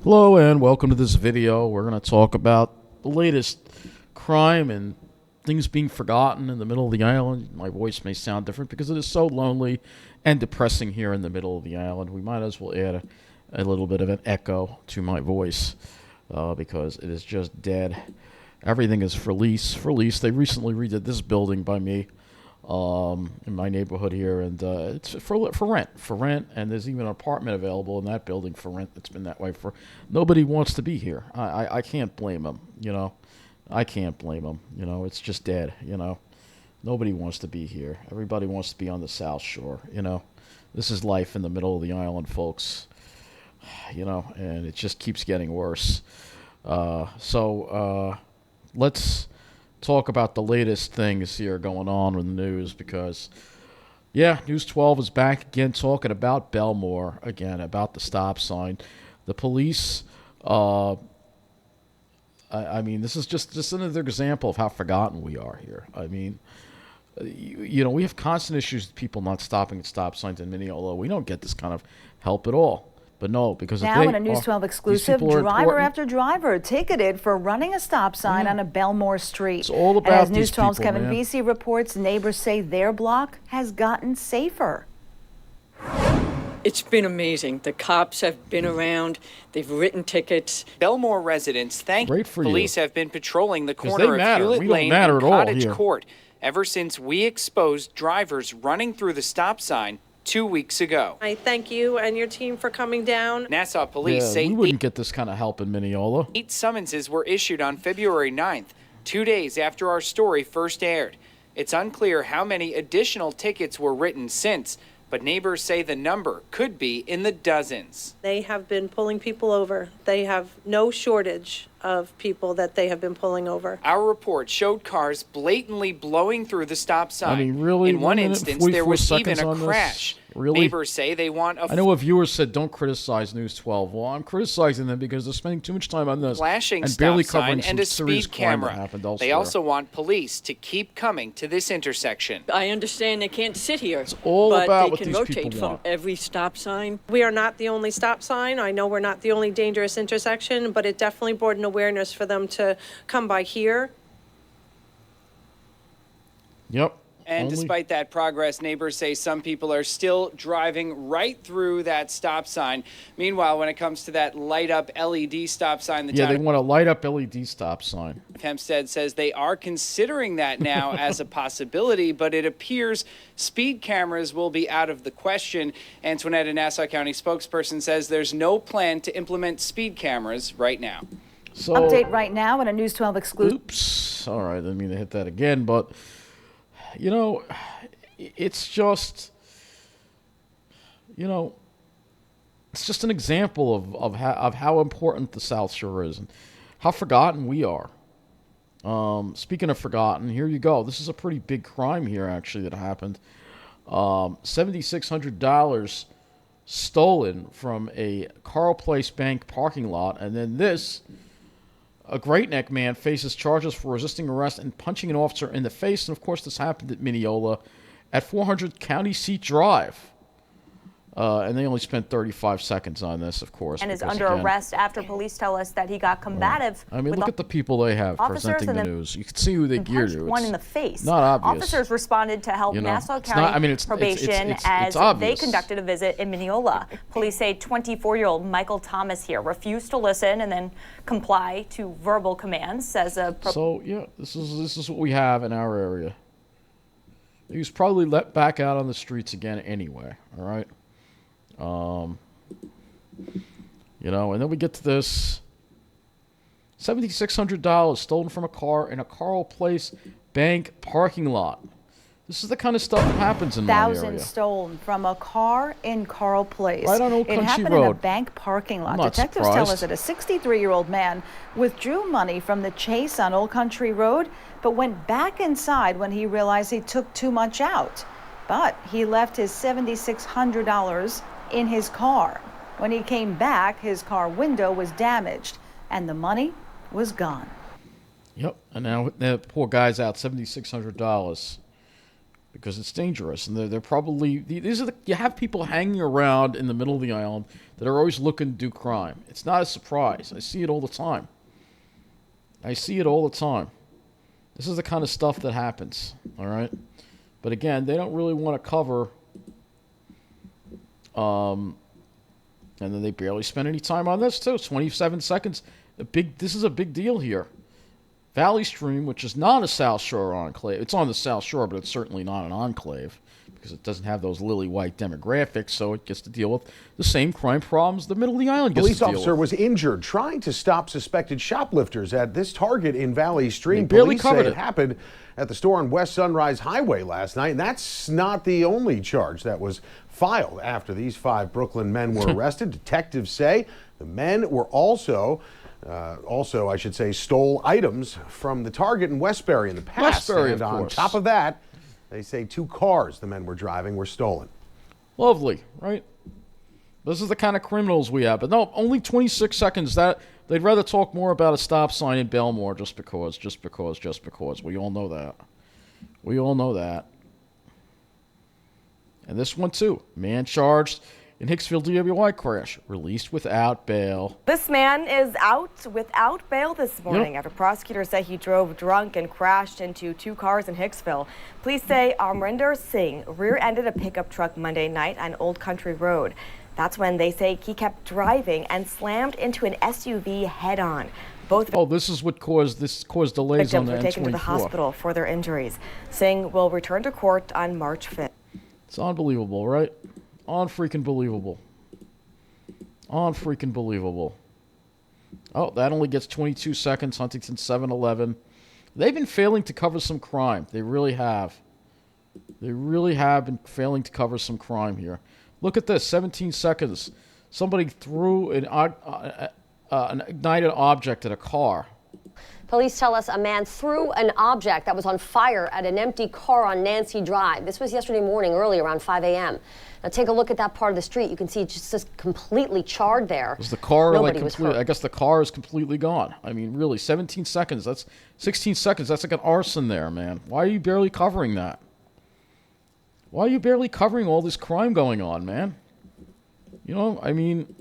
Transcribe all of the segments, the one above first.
Hello and welcome to this video. We're going to talk about the latest crime and things being forgotten in the middle of the island. My voice may sound different because it is so lonely and depressing here in the middle of the island. We might as well add a little bit of an echo to my voice because it is just dead. Everything is for lease. They recently redid this building by me in my neighborhood here, and it's for rent, and there's even an apartment available in that building for rent. That's been that way for nobody wants to be here. I can't blame them, I can't blame them. It's just dead. Nobody wants to be here. Everybody wants to be on the South Shore. This is life in the middle of the island, folks. And it just keeps getting worse. So let's talk about the latest things here going on in the news, because News12 is back again talking about Belmore again, about the stop sign. The police, I mean, this is just another example of how forgotten we are here. I mean, we have constant issues with people not stopping at stop signs in Minneola. We don't get this kind of help at all. But no, because now in a News 12 exclusive, driver after driver ticketed for running a stop sign on a Belmore street. It's all about as News 12's Kevin Vesey reports, neighbors say their block has gotten safer. It's been amazing. The cops have been around. They've written tickets. Belmore residents thank police have been patrolling the corner of matter. Hewlett We don't Lane matter and at all Cottage here. Court ever since we exposed drivers running through the stop sign 2 weeks ago. I thank you and your team for coming down. Nassau police say we wouldn't get this kind of help in Minneola. 8 summonses were issued on February 9th, 2 days after our story first aired. It's unclear how many additional tickets were written since, but neighbors say the number could be in the dozens. They have been pulling people over. They have no shortage of people that they have been pulling over. Our report showed cars blatantly blowing through the stop sign. I mean, really? In one instance, there was even a crash. Really? Neighbors say they want a I know a viewer said don't criticize News 12. Well, I'm criticizing them because they're spending too much time on this flashing and barely stop covering sign and some a serious speed crime that camera. happened elsewhere. They also want police to keep coming to this intersection. I understand they can't sit here, It's all but about they what can these rotate people from want. every stop sign. We are not the only stop sign. I know we're not the only dangerous intersection, but it definitely brought an awareness for them to come by here. Yep. And despite that progress, neighbors say some people are still driving right through that stop sign. Meanwhile, when it comes to that light-up LED stop sign, they want a light-up LED stop sign. Hempstead says they are considering that now as a possibility, but it appears speed cameras will be out of the question. Antoinette, a Nassau County spokesperson, says there's no plan to implement speed cameras right now. So, update right now in a News 12 exclusive. Oops. All right. I didn't mean to hit that again, but it's just, it's just an example of how important the South Shore is and how forgotten we are. Speaking of forgotten, here you go. This is a pretty big crime here, actually, that happened. $7,600 stolen from a Carl Place Bank parking lot, and then this. A Great Neck man faces charges for resisting arrest and punching an officer in the face. And, of course, this happened at Minneola at 400 County Seat Drive. And they only spent 35 seconds on this, of course. And is under arrest after police tell us that he got combative. I mean, look at the people they have presenting the news. You can see who they geared to. One in the face. Not obvious. Officers responded to help Nassau County probation as they conducted a visit in Minneola. Police say 24-year-old Michael Thomas here refused to listen and then comply to verbal commands. Says a so yeah, this is what we have in our area. He was probably let back out on the streets again anyway. All right. And then we get to this $7,600 stolen from a car in a Carl Place Bank parking lot. This is the kind of stuff that happens in my area. Thousands stolen from a car in Carl Place. Right on Old Country It happened Road. in a bank parking lot. I'm not Detectives tell us surprised. that a 63-year-old man withdrew money from the Chase on Old Country Road, but went back inside when he realized he took too much out. But he left his $7,600 in his car. When he came back, his car window was damaged and the money was gone. Yep, and now the poor guy's out $7,600 because it's dangerous, and they're probably you have people hanging around in the middle of the island that are always looking to do crime. It's not a surprise. I see it all the time. This is the kind of stuff that happens, all right? But again, they don't really want to cover, and then they barely spend any time on this too. 27 seconds. This is a big deal here. Valley Stream, which is not a South Shore enclave. It's on the South Shore, but it's certainly not an enclave because it doesn't have those lily white demographics, so it gets to deal with the same crime problems the middle of the island gets to deal with. Police officer was injured trying to stop suspected shoplifters at this Target in Valley Stream. They barely Police covered say it. it happened at the store on West Sunrise Highway last night, and that's not the only charge that was filed after these 5 Brooklyn men were arrested. Detectives say the men were also, I should say, stole items from the Target in Westbury in the past. Westbury, and of on course. top of that, they say 2 cars the men were driving were stolen. Lovely, right? This is the kind of criminals we have. But no, only 26 seconds. That they'd rather talk more about a stop sign in Belmore just because. We all know that. And this one too. Man charged in Hicksville DWI crash, released without bail. This man is out without bail this morning after prosecutors say he drove drunk and crashed into 2 cars in Hicksville. Police say Amrinder Singh rear-ended a pickup truck Monday night on Old Country Road. That's when they say he kept driving and slammed into an SUV head-on. This is what caused delays on victims the were taken to the N24. hospital for their injuries. Singh will return to court on March 5th. It's unbelievable, right? On-freaking believable. Oh, that only gets 22 seconds. Huntington 7-11. They've been failing to cover some crime. They really have. They really have been failing to cover some crime here. Look at this. 17 seconds. Somebody threw an ignited object at a car. Police tell us a man threw an object that was on fire at an empty car on Nancy Drive. This was yesterday morning, early around 5 a.m. Now take a look at that part of the street. You can see it's just completely charred there. Was the car Nobody was hurt. I guess the car is completely gone. I mean, really, 17 seconds. That's 16 seconds. That's like an arson there, man. Why are you barely covering that? Why are you barely covering all this crime going on, man? You know, I mean,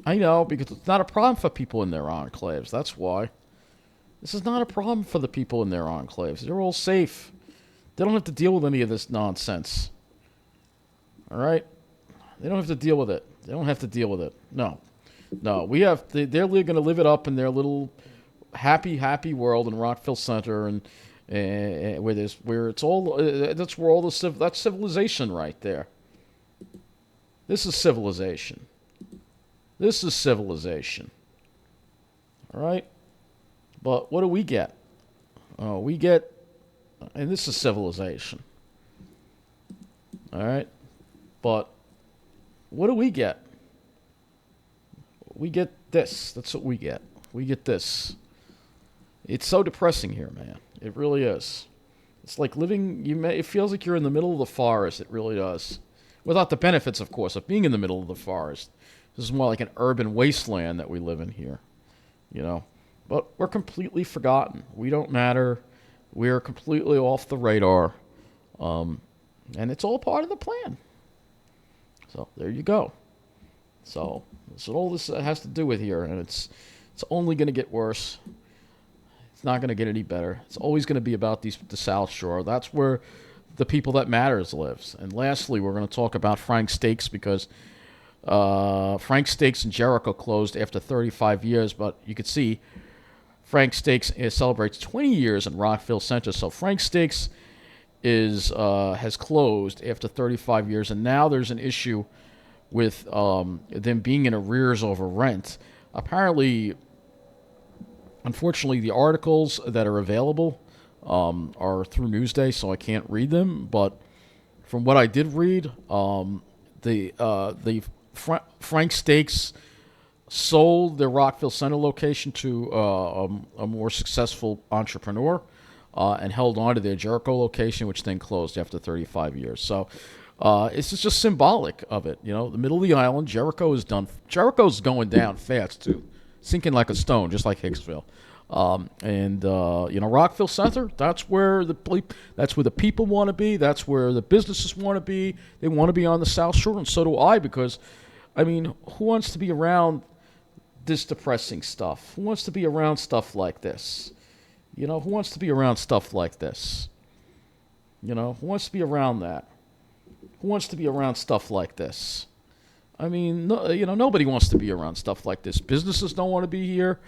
I know, because it's not a problem for people in their enclaves. That's why. This is not a problem for the people in their enclaves. They're all safe. They don't have to deal with any of this nonsense. All right? They don't have to deal with it. No. They're going to live it up in their little happy world in Rockville Center, and where it's all that's where all that's civilization right there. This is civilization. All right? But what do we get? And this is civilization. All right? But what do we get? We get this. That's what we get. We get this. It's so depressing here, man. It really is. It's like it feels like you're in the middle of the forest. It really does. Without the benefits, of course, of being in the middle of the forest. This is more like an urban wasteland that we live in here. You know? But we're completely forgotten. We don't matter. We're completely off the radar. And it's all part of the plan. So there you go. So that's what all this has to do with here. And it's only going to get worse. It's not going to get any better. It's always going to be about the South Shore. That's where the people that matters lives. And lastly, we're going to talk about Frank Steaks, because Frank Steaks in Jericho closed after 35 years. But you could see Frank Steaks celebrates 20 years in Rockville Center. So Frank Steaks has closed after 35 years, and now there's an issue with them being in arrears over rent. Apparently, unfortunately, the articles that are available are through Newsday, so I can't read them. But from what I did read, Frank Steaks sold their Rockville Center location to a more successful entrepreneur and held on to their Jericho location, which then closed after 35 years. So it's just symbolic of it. You know, the middle of the island, Jericho is done. Jericho's going down fast, too. Sinking like a stone, just like Hicksville. Rockville Center, that's where the people want to be. That's where the businesses want to be. They want to be on the South Shore, and so do I, because, I mean, who wants to be around this depressing stuff? Who wants to be around stuff like this? Who wants to be around stuff like this? Who wants to be around that? Who wants to be around stuff like this? I mean, nobody wants to be around stuff like this. Businesses don't want to be here.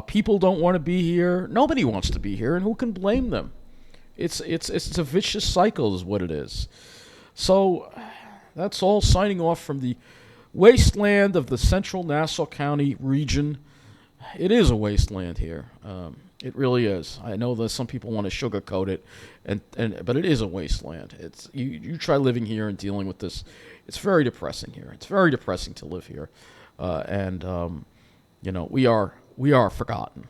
People don't want to be here. Nobody wants to be here, and who can blame them? It's a vicious cycle is what it is. So that's all. Signing off from the wasteland of the Central Nassau County region. It is a wasteland here. It really is. I know that some people want to sugarcoat it, but it is a wasteland. It's you try living here and dealing with this. It's very depressing here. It's very depressing to live here, we are forgotten.